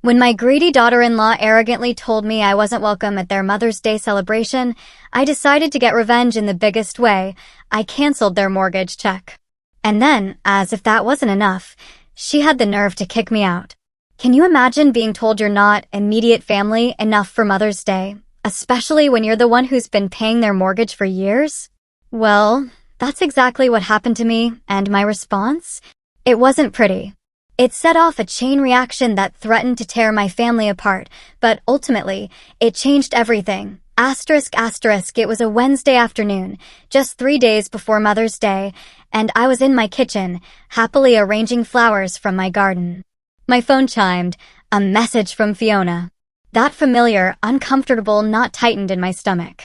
When my greedy daughter-in-law arrogantly told me I wasn't welcome at their Mother's Day celebration, I decided to get revenge in the biggest way. I canceled their mortgage check. And then, as if that wasn't enough, she had the nerve to kick me out. Can you imagine being told you're not immediate family enough for Mother's Day, especially when you're the one who's been paying their mortgage for years? Well, that's exactly what happened to me, and my response? It wasn't pretty. It set off a chain reaction that threatened to tear my family apart, but ultimately, it changed everything. It was a Wednesday afternoon, just 3 days before Mother's Day, and I was in my kitchen, happily arranging flowers from my garden. My phone chimed, a message from Fiona. That familiar, uncomfortable knot tightened in my stomach.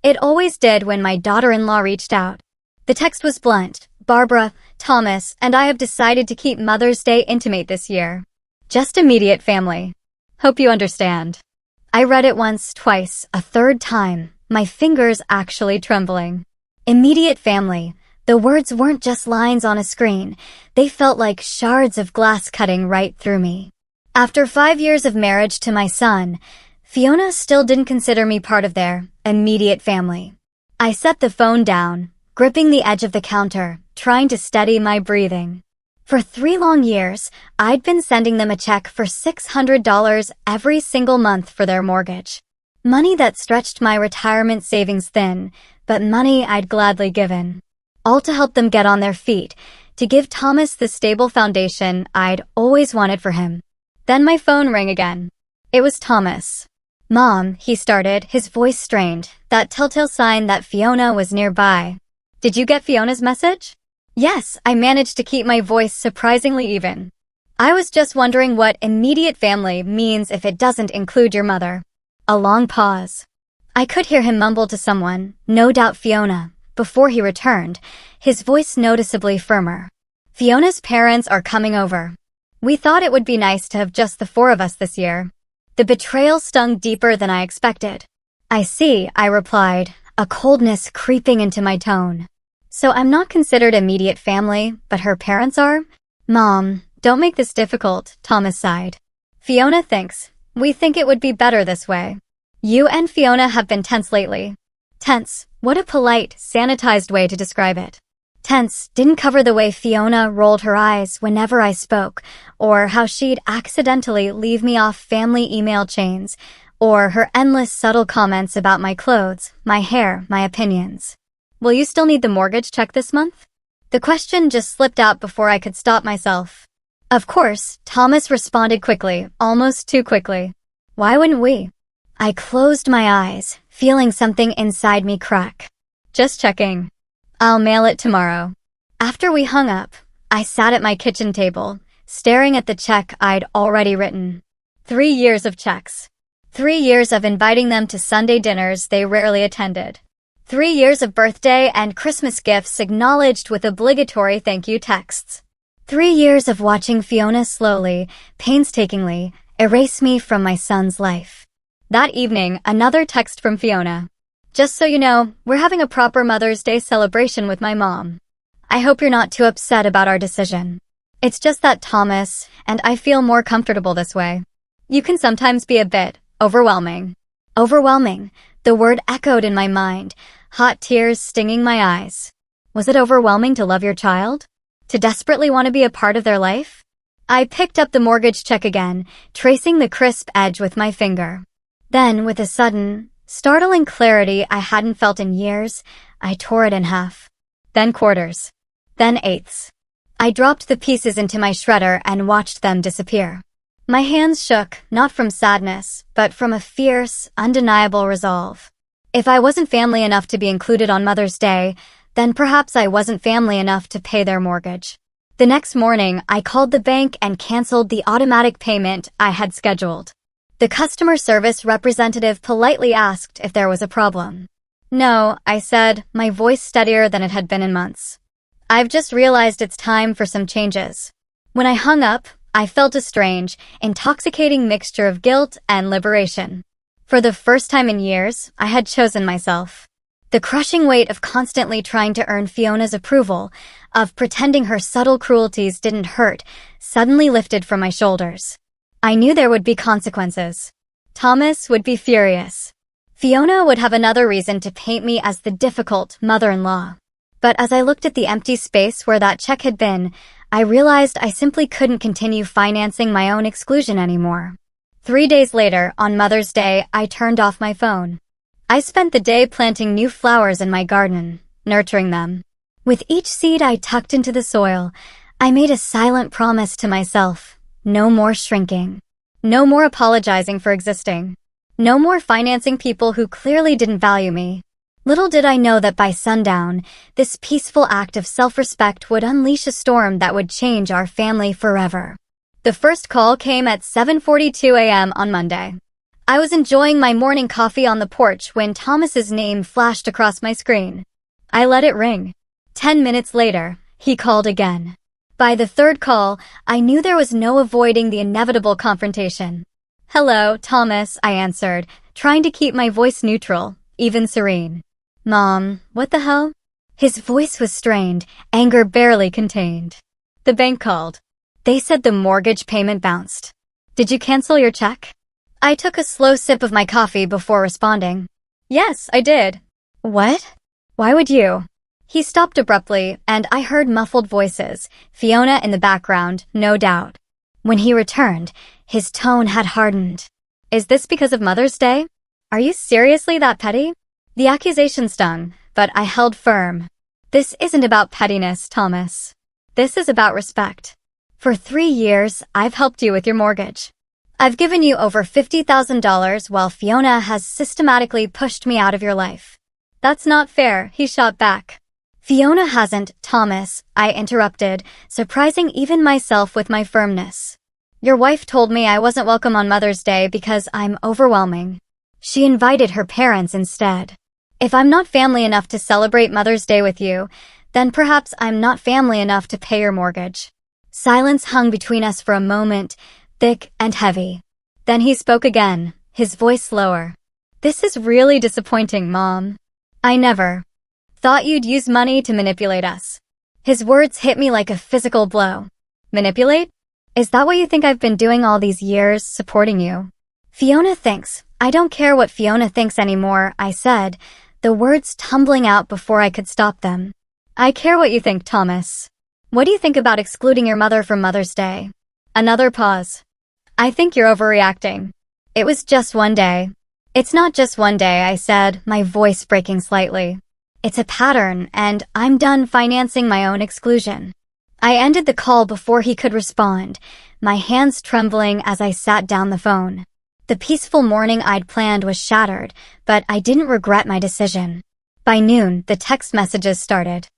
It always did when my daughter-in-law reached out. The text was blunt. Barbara, Thomas, and I have decided to keep Mother's Day intimate this year. Just immediate family. Hope you understand. I read it once, twice, a third time, my fingers actually trembling. Immediate family. The words weren't just lines on a screen. They felt like shards of glass cutting right through me. After 5 years of marriage to my son, Fiona still didn't consider me part of their immediate family. I set the phone down, gripping the edge of the counter, trying to steady my breathing. For 3 long years, I'd been sending them a check for $600 every single month for their mortgage. Money that stretched my retirement savings thin, but money I'd gladly given. All to help them get on their feet, to give Thomas the stable foundation I'd always wanted for him. Then my phone rang again. It was Thomas. "Mom," he started, his voice strained, that telltale sign that Fiona was nearby. "Did you get Fiona's message?" "Yes," I managed to keep my voice surprisingly even. "I was just wondering what immediate family means if it doesn't include your mother." A long pause. I could hear him mumble to someone, no doubt Fiona, before he returned, his voice noticeably firmer. "Fiona's parents are coming over. We thought it would be nice to have just the 4 of us this year." The betrayal stung deeper than I expected. "I see," I replied, a coldness creeping into my tone. "So I'm not considered immediate family, but her parents are?" "Mom, don't make this difficult," Thomas sighed. "Fiona thinks. We think it would be better this way. You and Fiona have been tense lately." Tense, what a polite, sanitized way to describe it. Tense didn't cover the way Fiona rolled her eyes whenever I spoke, or how she'd accidentally leave me off family email chains, or her endless subtle comments about my clothes, my hair, my opinions. "Will you still need the mortgage check this month?" The question just slipped out before I could stop myself. "Of course," Thomas responded quickly, almost too quickly. "Why wouldn't we?" I closed my eyes, feeling something inside me crack. "Just checking. I'll mail it tomorrow." After we hung up, I sat at my kitchen table, staring at the check I'd already written. 3 years of checks. 3 years of inviting them to Sunday dinners they rarely attended. 3 years of birthday and Christmas gifts acknowledged with obligatory thank you texts. 3 years of watching Fiona slowly, painstakingly, erase me from my son's life. That evening, another text from Fiona. "Just so you know, we're having a proper Mother's Day celebration with my mom. I hope you're not too upset about our decision. It's just that Thomas and I feel more comfortable this way. You can sometimes be a bit overwhelming." Overwhelming. The word echoed in my mind, hot tears stinging my eyes. Was it overwhelming to love your child? To desperately want to be a part of their life? I picked up the mortgage check again, tracing the crisp edge with my finger. Then, with a sudden, startling clarity I hadn't felt in years, I tore it in half. Then quarters. Then eighths. I dropped the pieces into my shredder and watched them disappear. My hands shook, not from sadness, but from a fierce, undeniable resolve. If I wasn't family enough to be included on Mother's Day, then perhaps I wasn't family enough to pay their mortgage. The next morning, I called the bank and canceled the automatic payment I had scheduled. The customer service representative politely asked if there was a problem. "No," I said, my voice steadier than it had been in months. "I've just realized it's time for some changes." When I hung up, I felt a strange, intoxicating mixture of guilt and liberation. For the first time in years, I had chosen myself. The crushing weight of constantly trying to earn Fiona's approval, of pretending her subtle cruelties didn't hurt, suddenly lifted from my shoulders. I knew there would be consequences. Thomas would be furious. Fiona would have another reason to paint me as the difficult mother-in-law. But as I looked at the empty space where that check had been, I realized I simply couldn't continue financing my own exclusion anymore. 3 days later, on Mother's Day, I turned off my phone. I spent the day planting new flowers in my garden, nurturing them. With each seed I tucked into the soil, I made a silent promise to myself. No more shrinking. No more apologizing for existing. No more financing people who clearly didn't value me. Little did I know that by sundown, this peaceful act of self-respect would unleash a storm that would change our family forever. The first call came at 7:42 a.m. on Monday. I was enjoying my morning coffee on the porch when Thomas's name flashed across my screen. I let it ring. 10 minutes later, he called again. By the third call, I knew there was no avoiding the inevitable confrontation. "Hello, Thomas," I answered, trying to keep my voice neutral, even serene. "Mom, what the hell?" His voice was strained, anger barely contained. "The bank called. They said the mortgage payment bounced. Did you cancel your check?" I took a slow sip of my coffee before responding. "Yes, I did." "What? Why would you?" He stopped abruptly, and I heard muffled voices, Fiona in the background, no doubt. When he returned, his tone had hardened. "Is this because of Mother's Day? Are you seriously that petty?" The accusation stung, but I held firm. "This isn't about pettiness, Thomas. This is about respect. For 3 years, I've helped you with your mortgage. I've given you over $50,000 while Fiona has systematically pushed me out of your life. That's not fair," he shot back. "Fiona hasn't, Thomas," I interrupted, surprising even myself with my firmness. "Your wife told me I wasn't welcome on Mother's Day because I'm overwhelming. She invited her parents instead. If I'm not family enough to celebrate Mother's Day with you, then perhaps I'm not family enough to pay your mortgage." Silence hung between us for a moment, thick and heavy. Then he spoke again, his voice lower. "This is really disappointing, Mom. I never thought you'd use money to manipulate us." His words hit me like a physical blow. "Manipulate? Is that what you think I've been doing all these years, supporting you?" "Fiona thinks. I don't care what Fiona thinks anymore," I said, the words tumbling out before I could stop them. "I care what you think, Thomas. What do you think about excluding your mother from Mother's Day?" Another pause. "I think you're overreacting. It was just one day." "It's not just one day," I said, my voice breaking slightly. "It's a pattern, and I'm done financing my own exclusion." I ended the call before he could respond, my hands trembling as I sat down the phone. The peaceful morning I'd planned was shattered, but I didn't regret my decision. By noon, the text messages started.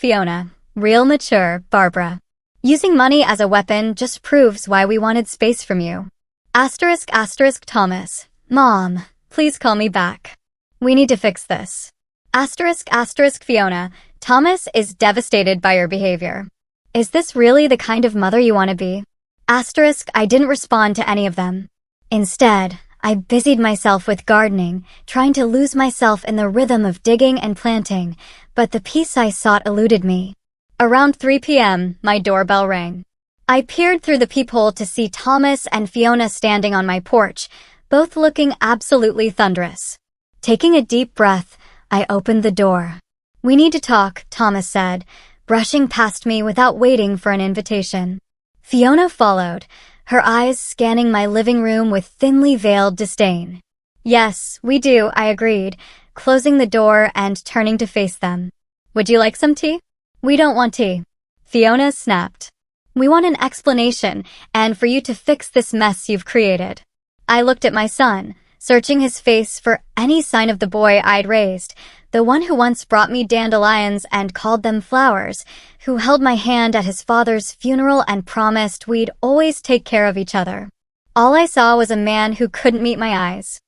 *Fiona. Real mature, Barbara. Using money as a weapon just proves why we wanted space from you. Thomas. Mom, please call me back. We need to fix this. Fiona. Thomas is devastated by your behavior. Is this really the kind of mother you want to be? I didn't respond to any of them. Instead, I busied myself with gardening, trying to lose myself in the rhythm of digging and planting, but the peace I sought eluded me. Around 3 p.m., my doorbell rang. I peered through the peephole to see Thomas and Fiona standing on my porch, both looking absolutely thunderous. Taking a deep breath, I opened the door. "We need to talk," Thomas said, brushing past me without waiting for an invitation. Fiona followed, her eyes scanning my living room with thinly veiled disdain. "Yes, we do," I agreed, closing the door and turning to face them. "Would you like some tea?" "We don't want tea," Fiona snapped. "We want an explanation, and for you to fix this mess you've created." I looked at my son, searching his face for any sign of the boy I'd raised, the one who once brought me dandelions and called them flowers, who held my hand at his father's funeral and promised we'd always take care of each other. All I saw was a man who couldn't meet my eyes.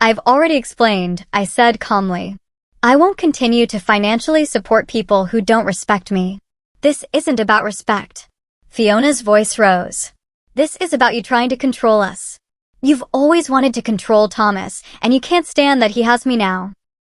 "I've already explained," I said calmly. "I won't continue to financially support people who don't respect me. This isn't about respect." Fiona's voice rose. "This is about you trying to control us. You've always wanted to control Thomas, and you can't stand that he has me now."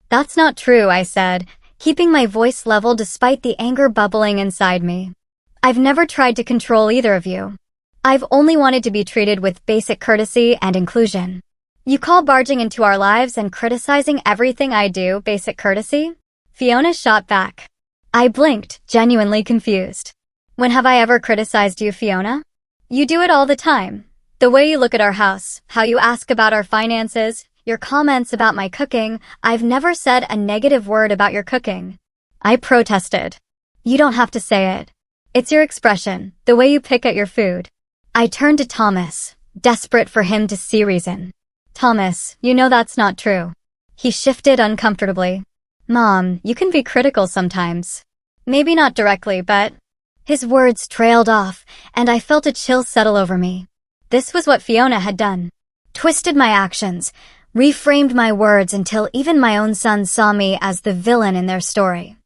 "That's not true," I said, keeping my voice level despite the anger bubbling inside me. "I've never tried to control either of you. I've only wanted to be treated with basic courtesy and inclusion. You call barging into our lives and criticizing everything I do basic courtesy? Fiona shot back. I blinked, genuinely confused. When have I ever criticized you, Fiona? You do it all the time. The way you look at our house, how you ask about our finances, your comments about my cooking. I've never said a negative word about your cooking. I protested. You don't have to say it. It's your expression, the way you pick at your food. I turned to Thomas, desperate for him to see reason. Thomas, you know that's not true. He shifted uncomfortably. Mom, you can be critical sometimes. Maybe not directly, but... His words trailed off, and I felt a chill settle over me. This was what Fiona had done. Twisted my actions, reframed my words until even my own sons saw me as the villain in their story.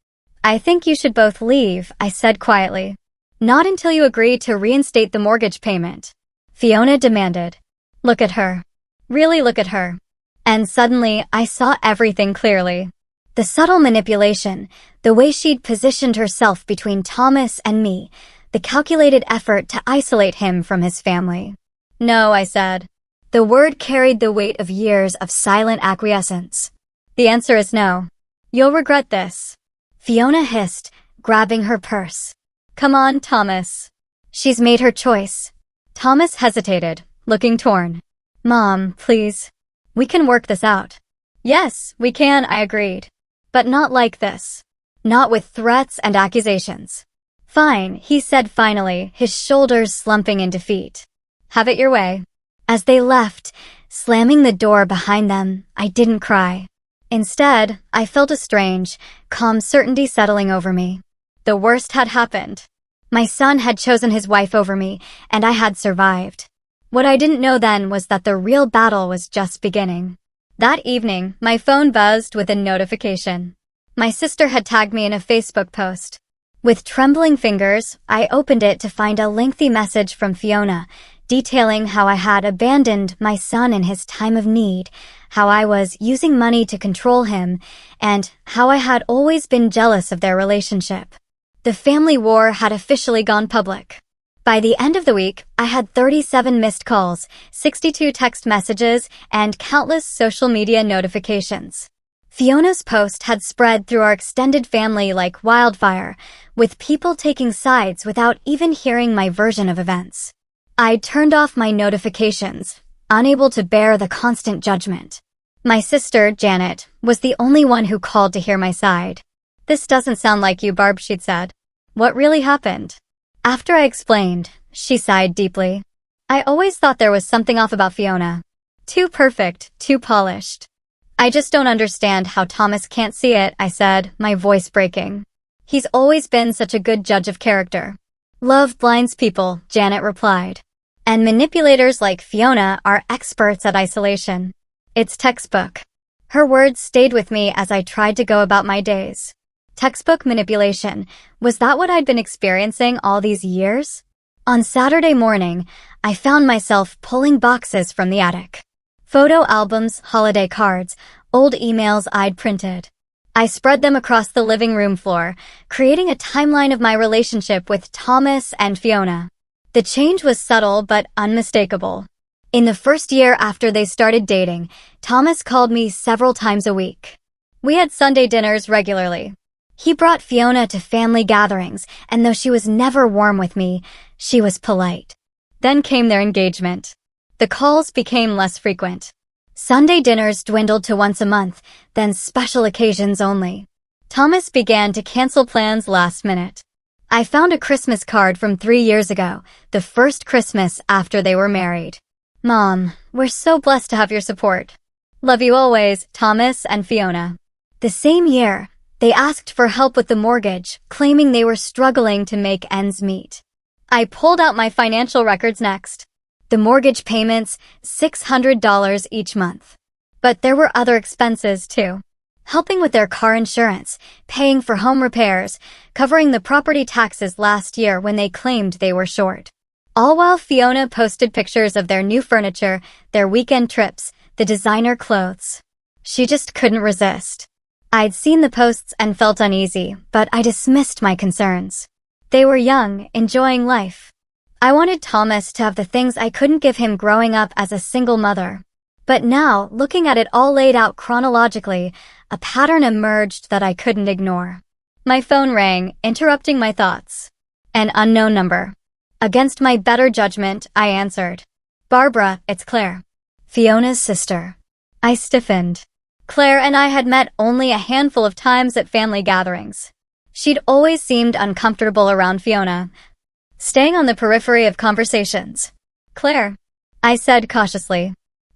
I think you should both leave, I said quietly. Not until you agree to reinstate the mortgage payment. Fiona demanded. Look at her. Really look at her. And suddenly, I saw everything clearly. The subtle manipulation, the way she'd positioned herself between Thomas and me, the calculated effort to isolate him from his family. No, I said. The word carried the weight of years of silent acquiescence. The answer is no. You'll regret this. Fiona hissed, grabbing her purse. Come on, Thomas. She's made her choice. Thomas hesitated, looking torn. Mom, please. We can work this out. Yes, we can, I agreed. But not like this. Not with threats and accusations. Fine, he said finally, his shoulders slumping in defeat. Have it your way. As they left, slamming the door behind them, I didn't cry. Instead, I felt a strange, calm certainty settling over me. The worst had happened. My son had chosen his wife over me, and I had survived. What I didn't know then was that the real battle was just beginning. That evening, my phone buzzed with a notification. My sister had tagged me in a Facebook post. With trembling fingers, I opened it to find a lengthy message from Fiona, detailing how I had abandoned my son in his time of need, how I was using money to control him, and how I had always been jealous of their relationship. The family war had officially gone public. By the end of the week, I had 37 missed calls, 62 text messages, and countless social media notifications. Fiona's post had spread through our extended family like wildfire, with people taking sides without even hearing my version of events. I turned off my notifications, unable to bear the constant judgment. My sister, Janet, was the only one who called to hear my side. This doesn't sound like you, Barb, she'd said. What really happened? After I explained, she sighed deeply. I always thought there was something off about Fiona. Too perfect, too polished. I just don't understand how Thomas can't see it, I said, my voice breaking. He's always been such a good judge of character. Love blinds people, Janet replied. And manipulators like Fiona are experts at isolation. It's textbook. Her words stayed with me as I tried to go about my days. Textbook manipulation. Was that what I'd been experiencing all these years? On Saturday morning, I found myself pulling boxes from the attic. Photo albums, holiday cards, old emails I'd printed. I spread them across the living room floor, creating a timeline of my relationship with Thomas and Fiona. The change was subtle but unmistakable. In the first year after they started dating, Thomas called me several times a week. We had Sunday dinners regularly. He brought Fiona to family gatherings, and though she was never warm with me, she was polite. Then came their engagement. The calls became less frequent. Sunday dinners dwindled to once a month, then special occasions only. Thomas began to cancel plans last minute. I found a Christmas card from 3 years ago, the first Christmas after they were married. Mom, we're so blessed to have your support. Love you always, Thomas and Fiona. The same year, they asked for help with the mortgage, claiming they were struggling to make ends meet. I pulled out my financial records next. The mortgage payments, $600 each month. But there were other expenses too. Helping with their car insurance, paying for home repairs, covering the property taxes last year when they claimed they were short. All while Fiona posted pictures of their new furniture, their weekend trips, the designer clothes. She just couldn't resist. I'd seen the posts and felt uneasy, but I dismissed my concerns. They were young, enjoying life. I wanted Thomas to have the things I couldn't give him growing up as a single mother. But now, looking at it all laid out chronologically, a pattern emerged that I couldn't ignore. My phone rang, interrupting my thoughts. An unknown number. Against my better judgment, I answered. "Barbara, it's Claire. Fiona's sister." I stiffened. Claire and I had met only a handful of times at family gatherings. She'd always seemed uncomfortable around Fiona, staying on the periphery of conversations. "Claire," I said cautiously,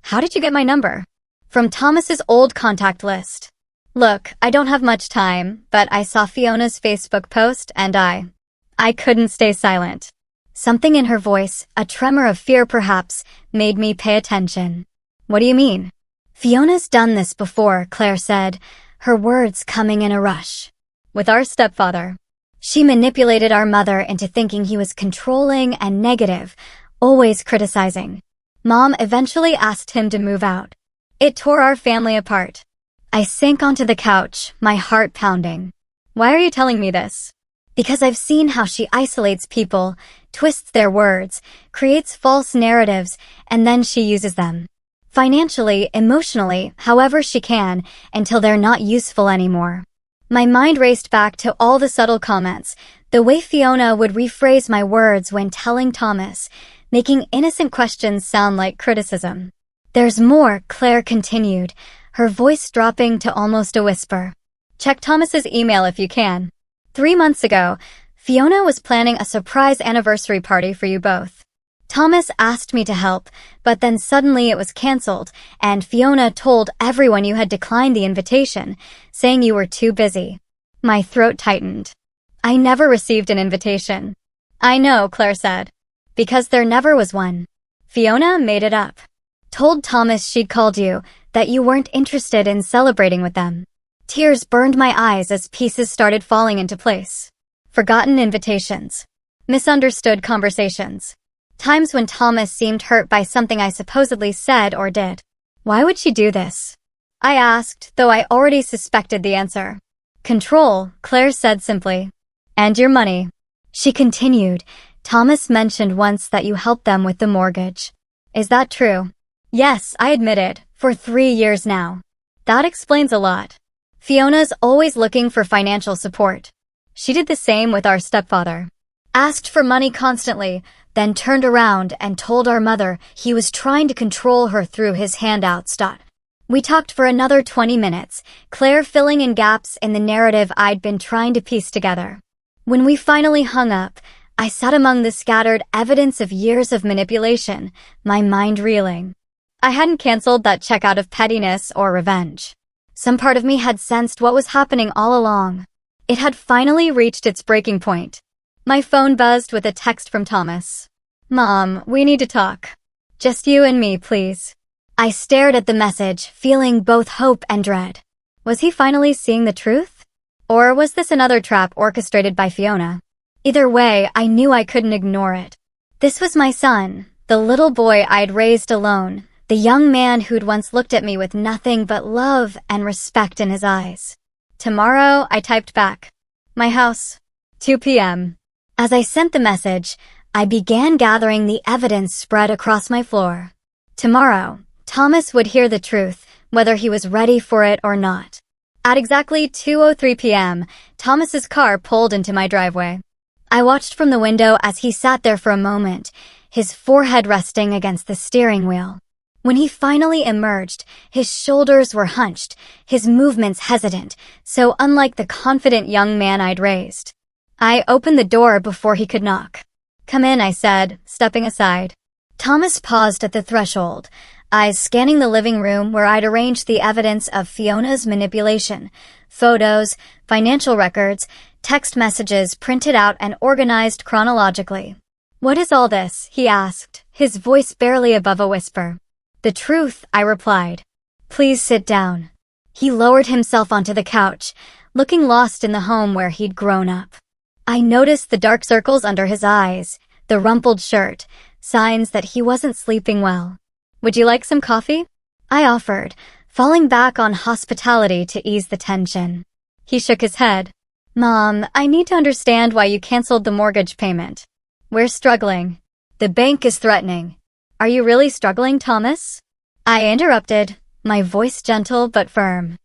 "how did you get my number?" "From Thomas's old contact list." "Look, I don't have much time, but I saw Fiona's Facebook post and I couldn't stay silent." Something in her voice, a tremor of fear perhaps, made me pay attention. "What do you mean?" "Fiona's done this before," Claire said, her words coming in a rush. "With our stepfather. She manipulated our mother into thinking he was controlling and negative, always criticizing. Mom eventually asked him to move out. It tore our family apart." I sank onto the couch, my heart pounding. "Why are you telling me this?" "Because I've seen how she isolates people, twists their words, creates false narratives, and then she uses them. Financially, emotionally, however she can, until they're not useful anymore." My mind raced back to all the subtle comments, the way Fiona would rephrase my words when telling Thomas, making innocent questions sound like criticism. "There's more," Claire continued, her voice dropping to almost a whisper. "Check Thomas's email if you can. 3 months ago, Fiona was planning a surprise anniversary party for you both. Thomas asked me to help, but then suddenly it was canceled, and Fiona told everyone you had declined the invitation, saying you were too busy." My throat tightened. "I never received an invitation." "I know," Claire said, "because there never was one. Fiona made it up. Told Thomas she'd called you, that you weren't interested in celebrating with them." Tears burned my eyes as pieces started falling into place. Forgotten invitations. Misunderstood conversations. Times when Thomas seemed hurt by something I supposedly said or did. Why would she do this? I asked, though I already suspected the answer. "Control," Claire said simply. "And your money." She continued, "Thomas mentioned once that you helped them with the mortgage. Is that true?" "Yes," I admitted, "for 3 years now." "That explains a lot. Fiona's always looking for financial support. She did the same with our stepfather. Asked for money constantly, then turned around and told our mother he was trying to control her through his handouts. We talked for another 20 minutes, Claire filling in gaps in the narrative I'd been trying to piece together. When we finally hung up, I sat among the scattered evidence of years of manipulation, my mind reeling. I hadn't canceled that check out of pettiness or revenge. Some part of me had sensed what was happening all along. It had finally reached its breaking point. My phone buzzed with a text from Thomas. "Mom, we need to talk. Just you and me, please." I stared at the message, feeling both hope and dread. Was he finally seeing the truth? Or was this another trap orchestrated by Fiona? Either way, I knew I couldn't ignore it. This was my son, the little boy I'd raised alone, the young man who'd once looked at me with nothing but love and respect in his eyes. "Tomorrow," I typed back. "My house. 2 p.m. As I sent the message, I began gathering the evidence spread across my floor. Tomorrow, Thomas would hear the truth, whether he was ready for it or not. At exactly 2:03 p.m., Thomas's car pulled into my driveway. I watched from the window as he sat there for a moment, his forehead resting against the steering wheel. When he finally emerged, his shoulders were hunched, his movements hesitant, so unlike the confident young man I'd raised. I opened the door before he could knock. "Come in," I said, stepping aside. Thomas paused at the threshold, eyes scanning the living room where I'd arranged the evidence of Fiona's manipulation, photos, financial records, text messages printed out and organized chronologically. "What is all this?" he asked, his voice barely above a whisper. "The truth," I replied. "Please sit down." He lowered himself onto the couch, looking lost in the home where he'd grown up. I noticed the dark circles under his eyes, the rumpled shirt, signs that he wasn't sleeping well. "Would you like some coffee?" I offered, falling back on hospitality to ease the tension. He shook his head. "Mom, I need to understand why you canceled the mortgage payment. We're struggling." The bank is threatening. Are you really struggling, Thomas? I interrupted, my voice gentle but firm.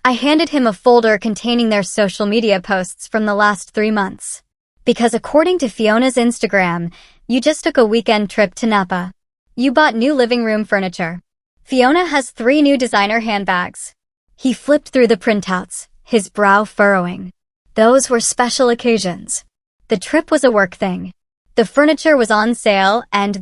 I handed him a folder containing their social media posts from the last 3 months. Because according to Fiona's Instagram, you just took a weekend trip to Napa. You bought new living room furniture. Fiona has 3 new designer handbags. He flipped through the printouts, his brow furrowing. Those were special occasions. The trip was a work thing. The furniture was on sale, and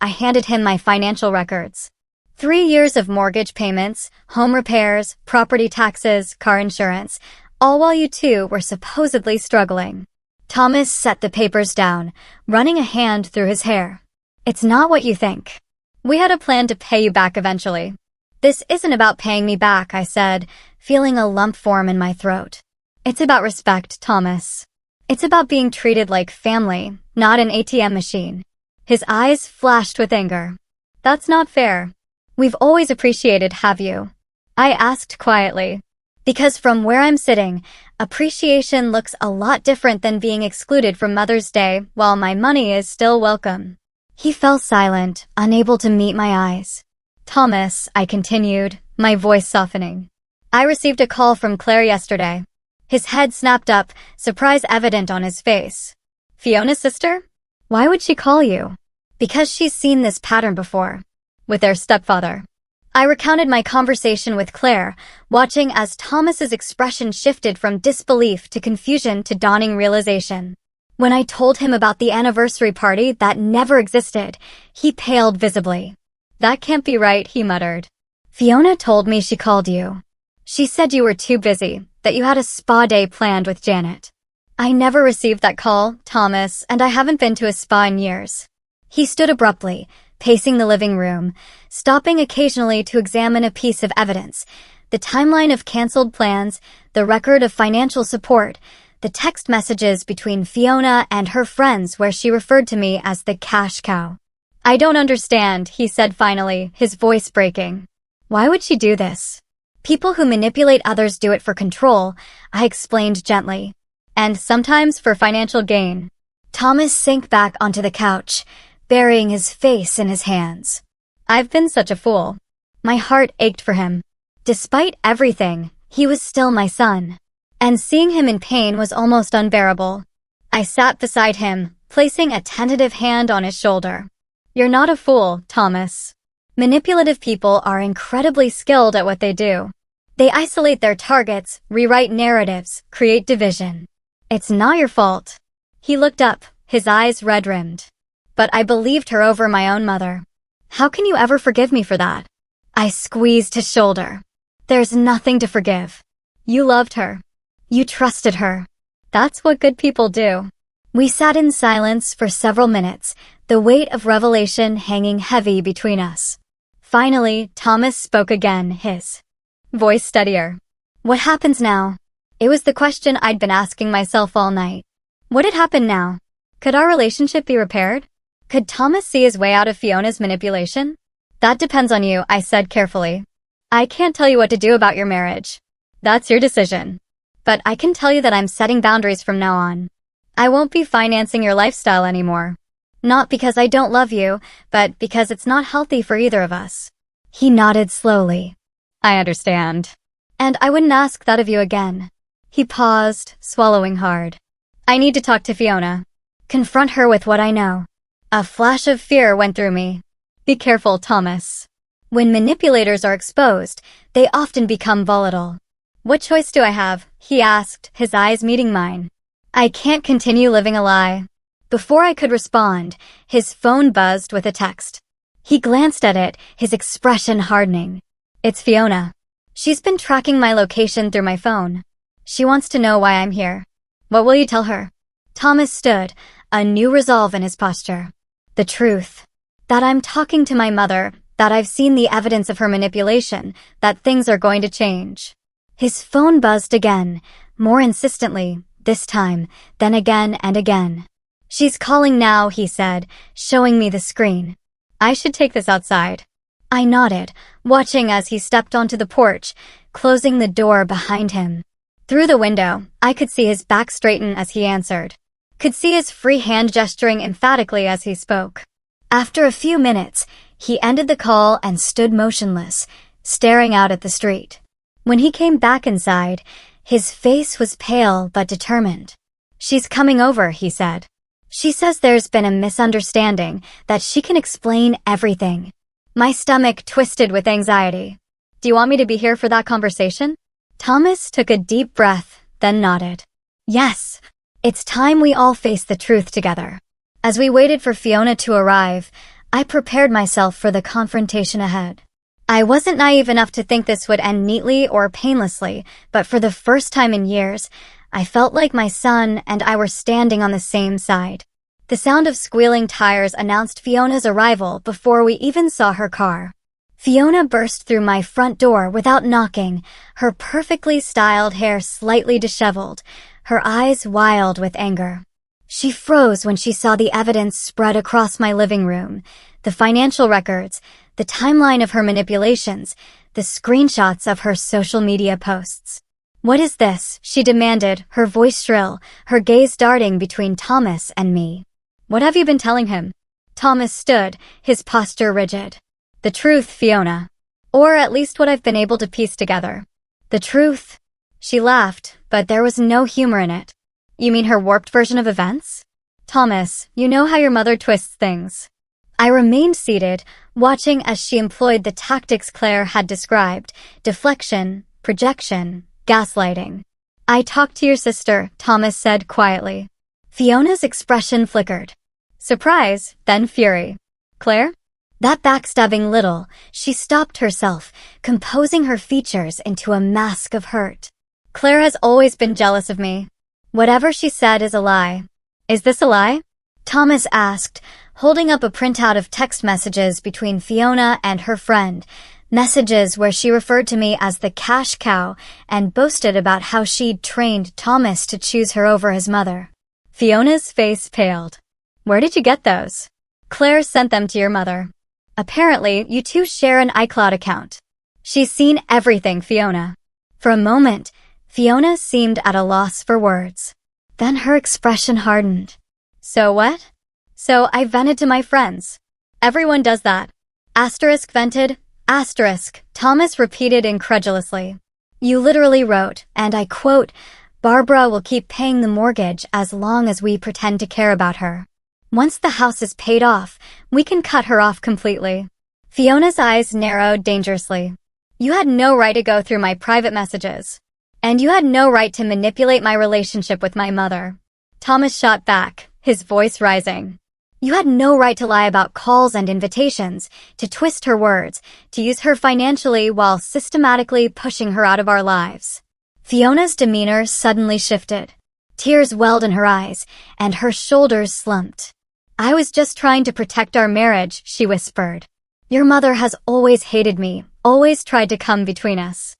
I handed him my financial records. 3 years of mortgage payments, home repairs, property taxes, car insurance, all while you two were supposedly struggling. Thomas set the papers down, running a hand through his hair. It's not what you think. We had a plan to pay you back eventually. This isn't about paying me back, I said, feeling a lump form in my throat. It's about respect, Thomas. It's about being treated like family, not an ATM machine. His eyes flashed with anger. That's not fair. We've always appreciated you. I asked quietly. Because from where I'm sitting, appreciation looks a lot different than being excluded from Mother's Day while my money is still welcome. He fell silent, unable to meet my eyes. Thomas, I continued, my voice softening. I received a call from Claire yesterday. His head snapped up, surprise evident on his face. Fiona's sister? Why would she call you? Because she's seen this pattern before. With their stepfather. I recounted my conversation with Claire, watching as Thomas's expression shifted from disbelief to confusion to dawning realization. When I told him about the anniversary party that never existed, he paled visibly. That can't be right, he muttered. Fiona told me she called you. She said you were too busy, that you had a spa day planned with Janet. I never received that call, Thomas, and I haven't been to a spa in years. He stood abruptly, pacing the living room, stopping occasionally to examine a piece of evidence, the timeline of canceled plans, the record of financial support, the text messages between Fiona and her friends where she referred to me as the cash cow. I don't understand, he said finally, his voice breaking. Why would she do this? People who manipulate others do it for control, I explained gently. And sometimes for financial gain. Thomas sank back onto the couch, burying his face in his hands. I've been such a fool. My heart ached for him. Despite everything, he was still my son. And seeing him in pain was almost unbearable. I sat beside him, placing a tentative hand on his shoulder. You're not a fool, Thomas. Manipulative people are incredibly skilled at what they do. They isolate their targets, rewrite narratives, create division. It's not your fault. He looked up, his eyes red-rimmed. But I believed her over my own mother. How can you ever forgive me for that? I squeezed his shoulder. There's nothing to forgive. You loved her. You trusted her. That's what good people do. We sat in silence for several minutes, the weight of revelation hanging heavy between us. Finally, Thomas spoke again, his voice steadier. What happens now? It was the question I'd been asking myself all night. What had happened now? Could our relationship be repaired? Could Thomas see his way out of Fiona's manipulation? That depends on you, I said carefully. I can't tell you what to do about your marriage. That's your decision. But I can tell you that I'm setting boundaries from now on. I won't be financing your lifestyle anymore. Not because I don't love you, but because it's not healthy for either of us. He nodded slowly. I understand. And I wouldn't ask that of you again. He paused, swallowing hard. I need to talk to Fiona. Confront her with what I know. A flash of fear went through me. Be careful, Thomas. When manipulators are exposed, they often become volatile. What choice do I have? He asked, his eyes meeting mine. I can't continue living a lie. Before I could respond, his phone buzzed with a text. He glanced at it, his expression hardening. It's Fiona. She's been tracking my location through my phone. She wants to know why I'm here. What will you tell her? Thomas stood, a new resolve in his posture. The truth. That I'm talking to my mother, that I've seen the evidence of her manipulation, that things are going to change. His phone buzzed again, more insistently, this time, then again and again. She's calling now, he said, showing me the screen. I should take this outside. I nodded, watching as he stepped onto the porch, closing the door behind him. Through the window, I could see his back straighten as he answered. Could see his free hand gesturing emphatically as he spoke. After a few minutes, he ended the call and stood motionless, staring out at the street. When he came back inside, his face was pale but determined. "She's coming over," he said. "She says there's been a misunderstanding, that she can explain everything." My stomach twisted with anxiety. "Do you want me to be here for that conversation?" Thomas took a deep breath, then nodded. "Yes. It's time we all face the truth together." As we waited for Fiona to arrive, I prepared myself for the confrontation ahead. I wasn't naive enough to think this would end neatly or painlessly, but for the first time in years, I felt like my son and I were standing on the same side. The sound of squealing tires announced Fiona's arrival before we even saw her car. Fiona burst through my front door without knocking, her perfectly styled hair slightly disheveled, her eyes wild with anger. She froze when she saw the evidence spread across my living room, the financial records, the timeline of her manipulations, the screenshots of her social media posts. "What is this?" she demanded, her voice shrill, her gaze darting between Thomas and me. "What have you been telling him?" Thomas stood, his posture rigid. "The truth, Fiona. Or at least what I've been able to piece together." "The truth?" She laughed, but there was no humor in it. "You mean her warped version of events?" "Thomas, you know how your mother twists things." I remained seated, watching as she employed the tactics Claire had described: deflection, projection, gaslighting. "I talked to your sister," Thomas said quietly. Fiona's expression flickered. Surprise, then fury. "Claire?" That backstabbing little, she stopped herself, composing her features into a mask of hurt. "Claire has always been jealous of me. Whatever she said is a lie." "Is this a lie?" Thomas asked, holding up a printout of text messages between Fiona and her friend, messages where she referred to me as the cash cow and boasted about how she'd trained Thomas to choose her over his mother. Fiona's face paled. "Where did you get those?" "Claire sent them to your mother. Apparently, you two share an iCloud account." "She's seen everything, Fiona." For a moment, Fiona seemed at a loss for words. Then her expression hardened. "So what?" "So I vented to my friends." "Everyone does that." Asterisk vented, asterisk, Thomas repeated incredulously. "You literally wrote, and I quote, 'Barbara will keep paying the mortgage as long as we pretend to care about her. Once the house is paid off, we can cut her off completely.'" Fiona's eyes narrowed dangerously. "You had no right to go through my private messages. And you had no right to manipulate my relationship with my mother." Thomas shot back, his voice rising. "You had no right to lie about calls and invitations, to twist her words, to use her financially while systematically pushing her out of our lives." Fiona's demeanor suddenly shifted. Tears welled in her eyes, and her shoulders slumped. "I was just trying to protect our marriage," she whispered. "Your mother has always hated me, always tried to come between us."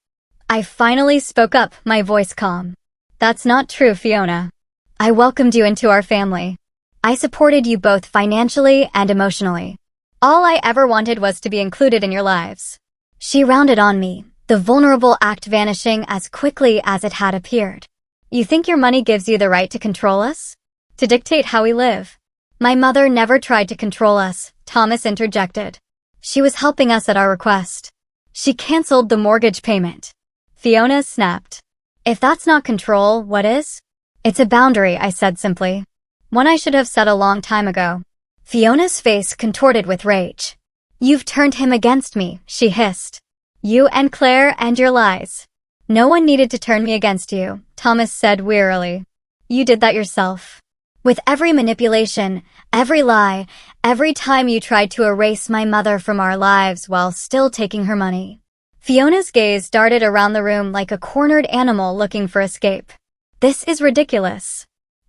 I finally spoke up, my voice calm. "That's not true, Fiona. I welcomed you into our family. I supported you both financially and emotionally. All I ever wanted was to be included in your lives." She rounded on me, the vulnerable act vanishing as quickly as it had appeared. "You think your money gives you the right to control us? To dictate how we live?" "My mother never tried to control us," Thomas interjected. "She was helping us at our request. She canceled the mortgage payment." Fiona snapped. "If that's not control, what is?" "It's a boundary," I said simply. "One I should have set a long time ago." Fiona's face contorted with rage. "You've turned him against me," she hissed. "You and Claire and your lies." "No one needed to turn me against you," Thomas said wearily. "You did that yourself. With every manipulation, every lie, every time you tried to erase my mother from our lives while still taking her money." Fiona's gaze darted around the room like a cornered animal looking for escape. "This is ridiculous.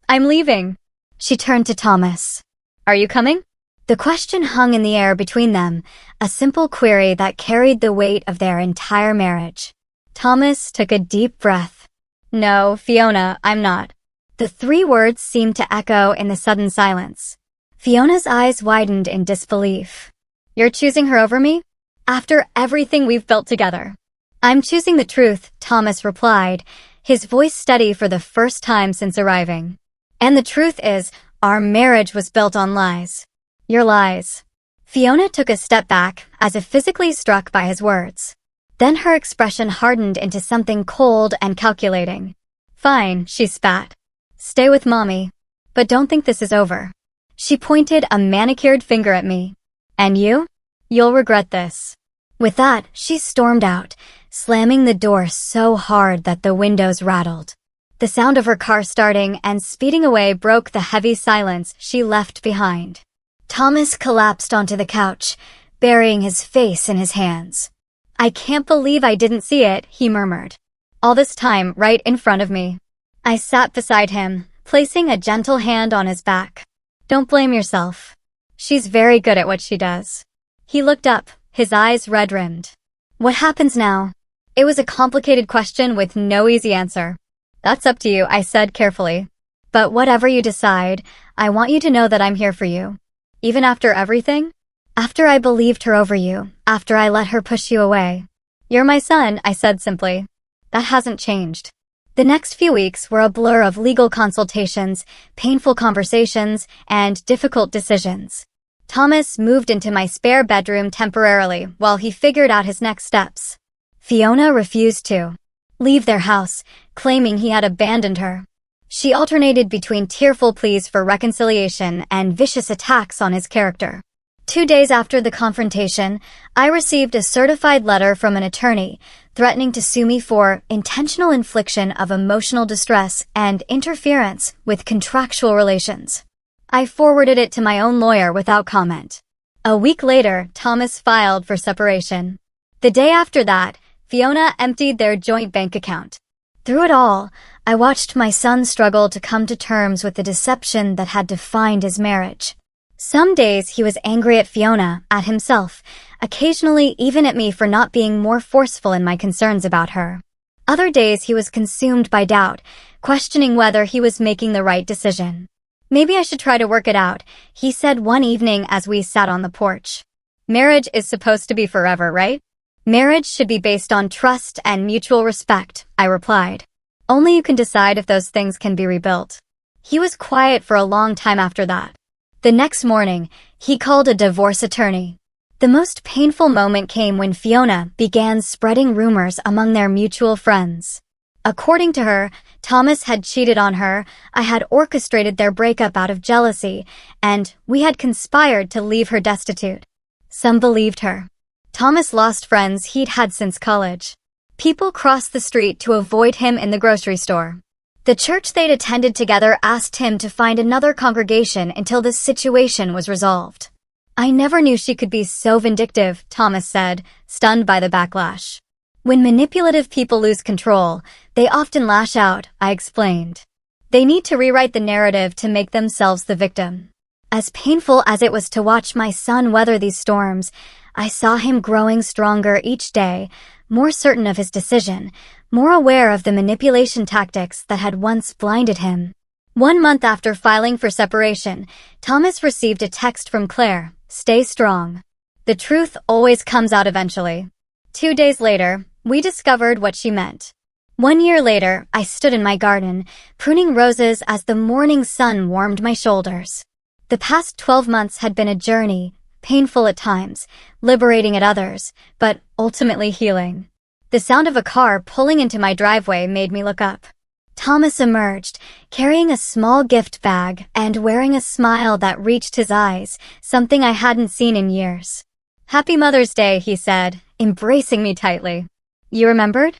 I'm leaving." She turned to Thomas. "Are you coming?" The question hung in the air between them, a simple query that carried the weight of their entire marriage. Thomas took a deep breath. "No, Fiona, I'm not." The three words seemed to echo in the sudden silence. Fiona's eyes widened in disbelief. "You're choosing her over me? After everything we've built together?" "I'm choosing the truth," Thomas replied, his voice steady for the first time since arriving. "And the truth is, our marriage was built on lies. Your lies. Fiona took a step back, as if physically struck by his words. Then her expression hardened into something cold and calculating. "Fine," she spat. "Stay with Mommy. But don't think this is over." She pointed a manicured finger at me. "And you? You'll regret this." With that, she stormed out, slamming the door so hard that the windows rattled. The sound of her car starting and speeding away broke the heavy silence she left behind. Thomas collapsed onto the couch, burying his face in his hands. "I can't believe I didn't see it," he murmured. "All this time, right in front of me." I sat beside him, placing a gentle hand on his back. "Don't blame yourself. She's very good at what she does." He looked up, his eyes red-rimmed. "What happens now?" It was a complicated question with no easy answer. "That's up to you," I said carefully. "But whatever you decide, I want you to know that I'm here for you. Even after everything? After I believed her over you, after I let her push you away. You're my son," I said simply. "That hasn't changed." The next few weeks were a blur of legal consultations, painful conversations, and difficult decisions. Thomas moved into my spare bedroom temporarily while he figured out his next steps. Fiona refused to leave their house, claiming he had abandoned her. She alternated between tearful pleas for reconciliation and vicious attacks on his character. 2 days after the confrontation, I received a certified letter from an attorney threatening to sue me for intentional infliction of emotional distress and interference with contractual relations. I forwarded it to my own lawyer without comment. A week later, Thomas filed for separation. The day after that, Fiona emptied their joint bank account. Through it all, I watched my son struggle to come to terms with the deception that had defined his marriage. Some days he was angry at Fiona, at himself, occasionally even at me for not being more forceful in my concerns about her. Other days he was consumed by doubt, questioning whether he was making the right decision. "Maybe I should try to work it out," he said one evening as we sat on the porch. "Marriage is supposed to be forever, right?" "Marriage should be based on trust and mutual respect," I replied. "Only you can decide if those things can be rebuilt." He was quiet for a long time after that. The next morning, he called a divorce attorney. The most painful moment came when Fiona began spreading rumors among their mutual friends. According to her, Thomas had cheated on her, I had orchestrated their breakup out of jealousy, and we had conspired to leave her destitute. Some believed her. Thomas lost friends he'd had since college. People crossed the street to avoid him in the grocery store. The church they'd attended together asked him to find another congregation until this situation was resolved. "I never knew she could be so vindictive," Thomas said, stunned by the backlash. "When manipulative people lose control, they often lash out," I explained. "They need to rewrite the narrative to make themselves the victim." As painful as it was to watch my son weather these storms, I saw him growing stronger each day, more certain of his decision, more aware of the manipulation tactics that had once blinded him. 1 month after filing for separation, Thomas received a text from Claire, "Stay strong. The truth always comes out eventually." 2 days later, we discovered what she meant. 1 year later, I stood in my garden, pruning roses as the morning sun warmed my shoulders. The past 12 months had been a journey, painful at times, liberating at others, but ultimately healing. The sound of a car pulling into my driveway made me look up. Thomas emerged, carrying a small gift bag and wearing a smile that reached his eyes, something I hadn't seen in years. "Happy Mother's Day," he said, embracing me tightly. "You remembered?"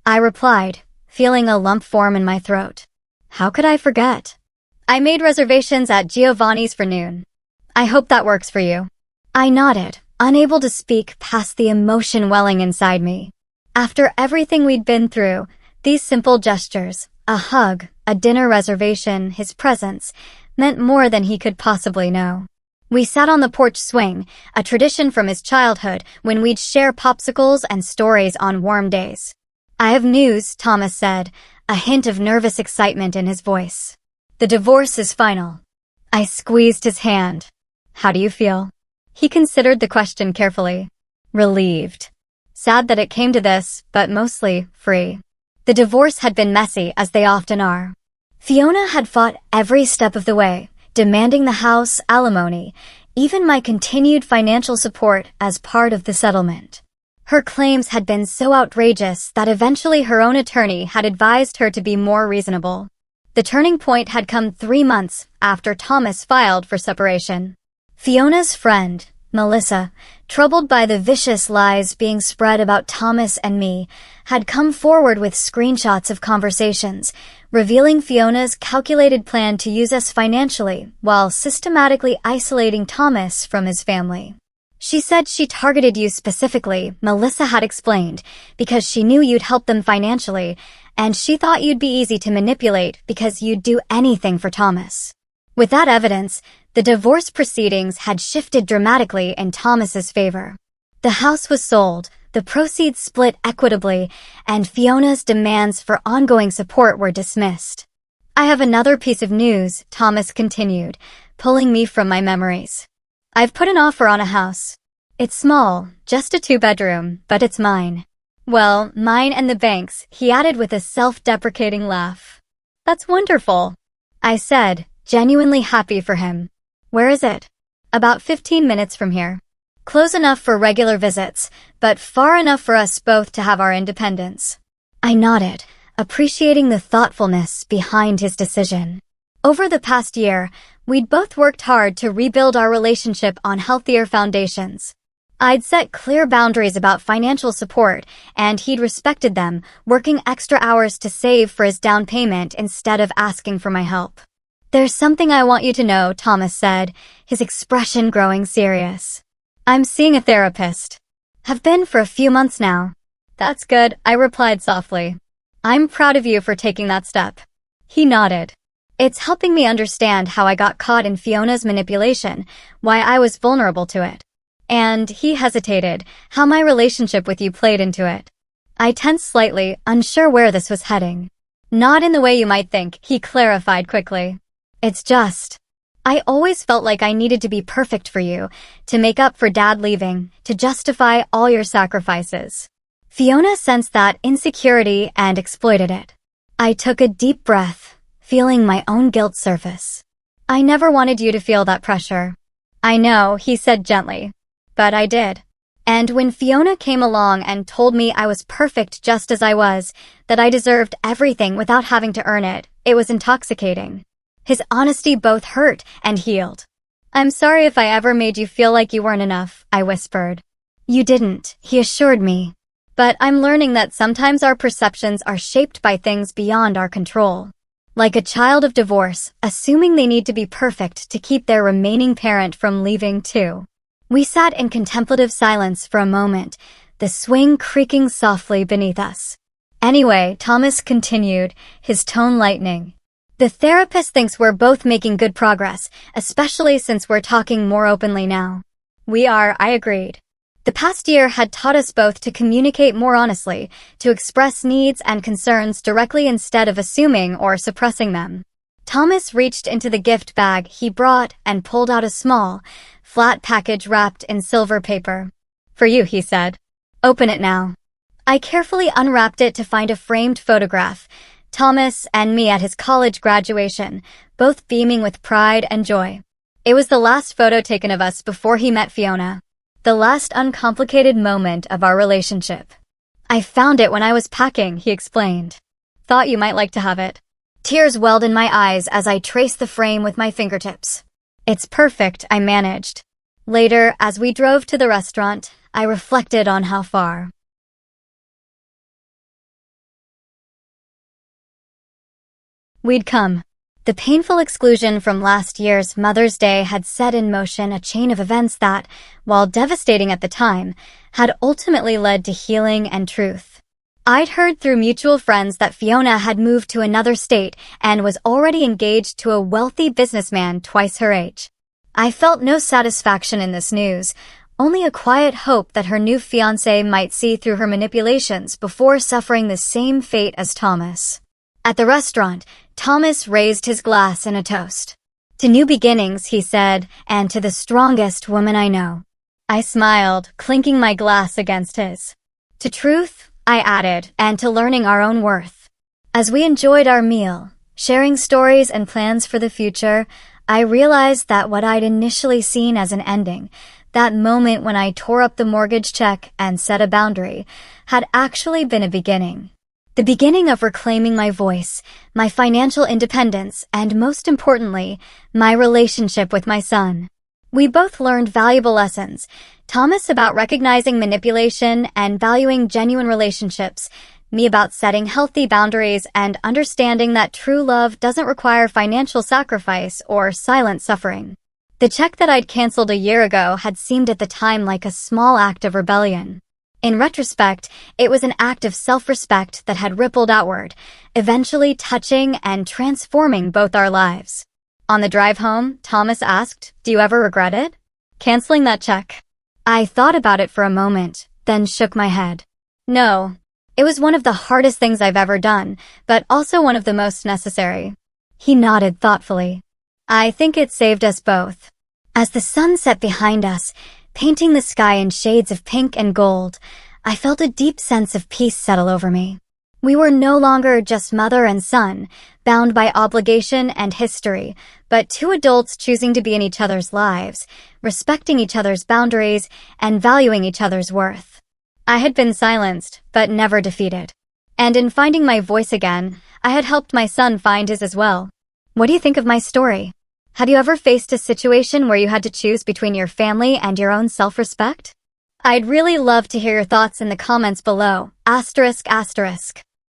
I replied, feeling a lump form in my throat. How could I forget? "I made reservations at Giovanni's for noon. I hope that works for you." I nodded, unable to speak past the emotion welling inside me. After everything we'd been through, these simple gestures, a hug, a dinner reservation, his presence, meant more than he could possibly know. We sat on the porch swing, a tradition from his childhood when we'd share popsicles and stories on warm days. "I have news," Thomas said, a hint of nervous excitement in his voice. "The divorce is final." I squeezed his hand. "How do you feel?" He considered the question carefully. "Relieved. Sad that it came to this, but mostly free." The divorce had been messy, as they often are. Fiona had fought every step of the way, demanding the house, alimony, even my continued financial support as part of the settlement. Her claims had been so outrageous that eventually her own attorney had advised her to be more reasonable. The turning point had come 3 months after Thomas filed for separation. Fiona's friend, Melissa, troubled by the vicious lies being spread about Thomas and me, had come forward with screenshots of conversations, revealing Fiona's calculated plan to use us financially while systematically isolating Thomas from his family. She said she targeted you specifically, Melissa had explained, because she knew you'd help them financially, and she thought you'd be easy to manipulate because you'd do anything for Thomas. With that evidence, the divorce proceedings had shifted dramatically in Thomas's favor. The house was sold, the proceeds split equitably, and Fiona's demands for ongoing support were dismissed. I have another piece of news, Thomas continued, pulling me from my memories. I've put an offer on a house. It's small, just a 2-bedroom, but it's mine. Well, mine and the bank's, he added with a self-deprecating laugh. That's wonderful, I said, genuinely happy for him. Where is it? About 15 minutes from here. Close enough for regular visits, but far enough for us both to have our independence. I nodded, appreciating the thoughtfulness behind his decision. Over the past year, we'd both worked hard to rebuild our relationship on healthier foundations. I'd set clear boundaries about financial support, and he'd respected them, working extra hours to save for his down payment instead of asking for my help. There's something I want you to know, Thomas said, his expression growing serious. I'm seeing a therapist. Have been for a few months now. That's good, I replied softly. I'm proud of you for taking that step. He nodded. It's helping me understand how I got caught in Fiona's manipulation, why I was vulnerable to it. And, he hesitated, how my relationship with you played into it. I tensed slightly, unsure where this was heading. Not in the way you might think, he clarified quickly. It's just, I always felt like I needed to be perfect for you, to make up for Dad leaving, to justify all your sacrifices. Fiona sensed that insecurity and exploited it. I took a deep breath, feeling my own guilt surface. I never wanted you to feel that pressure. I know, he said gently. But I did. And when Fiona came along and told me I was perfect just as I was, that I deserved everything without having to earn it, it was intoxicating. His honesty both hurt and healed. I'm sorry if I ever made you feel like you weren't enough, I whispered. You didn't, he assured me. But I'm learning that sometimes our perceptions are shaped by things beyond our control. Like a child of divorce, assuming they need to be perfect to keep their remaining parent from leaving too. We sat in contemplative silence for a moment, the swing creaking softly beneath us. Anyway, Thomas continued, his tone lightening. The therapist thinks we're both making good progress, especially since we're talking more openly now. We are, I agreed. The past year had taught us both to communicate more honestly, to express needs and concerns directly instead of assuming or suppressing them. Thomas reached into the gift bag he brought and pulled out a small, flat package wrapped in silver paper. For you, he said. Open it now. I carefully unwrapped it to find a framed photograph, Thomas and me at his college graduation, both beaming with pride and joy. It was the last photo taken of us before he met Fiona. The last uncomplicated moment of our relationship. I found it when I was packing, he explained. Thought you might like to have it. Tears welled in my eyes as I traced the frame with my fingertips. It's perfect, I managed. Later, as we drove to the restaurant, I reflected on how far we'd come. The painful exclusion from last year's Mother's Day had set in motion a chain of events that, while devastating at the time, had ultimately led to healing and truth. I'd heard through mutual friends that Fiona had moved to another state and was already engaged to a wealthy businessman twice her age. I felt no satisfaction in this news, only a quiet hope that her new fiancé might see through her manipulations before suffering the same fate as Thomas. At the restaurant, Thomas raised his glass in a toast. To new beginnings, he said, and to the strongest woman I know. I smiled, clinking my glass against his. To truth, I added, and to learning our own worth. As we enjoyed our meal, sharing stories and plans for the future, I realized that what I'd initially seen as an ending, that moment when I tore up the mortgage check and set a boundary, had actually been a beginning. The beginning of reclaiming my voice, my financial independence, and most importantly, my relationship with my son. We both learned valuable lessons. Thomas about recognizing manipulation and valuing genuine relationships, me about setting healthy boundaries and understanding that true love doesn't require financial sacrifice or silent suffering. The check that I'd canceled a year ago had seemed at the time like a small act of rebellion. In retrospect, it was an act of self-respect that had rippled outward, eventually touching and transforming both our lives. On the drive home, Thomas asked, "Do you ever regret it?" Canceling that check. I thought about it for a moment, then shook my head. No. It was one of the hardest things I've ever done, but also one of the most necessary. He nodded thoughtfully. I think it saved us both. As the sun set behind us, painting the sky in shades of pink and gold, I felt a deep sense of peace settle over me. We were no longer just mother and son, bound by obligation and history, but two adults choosing to be in each other's lives, respecting each other's boundaries, and valuing each other's worth. I had been silenced, but never defeated. And in finding my voice again, I had helped my son find his as well. What do you think of my story? Have you ever faced a situation where you had to choose between your family and your own self-respect? I'd really love to hear your thoughts in the comments below. ***.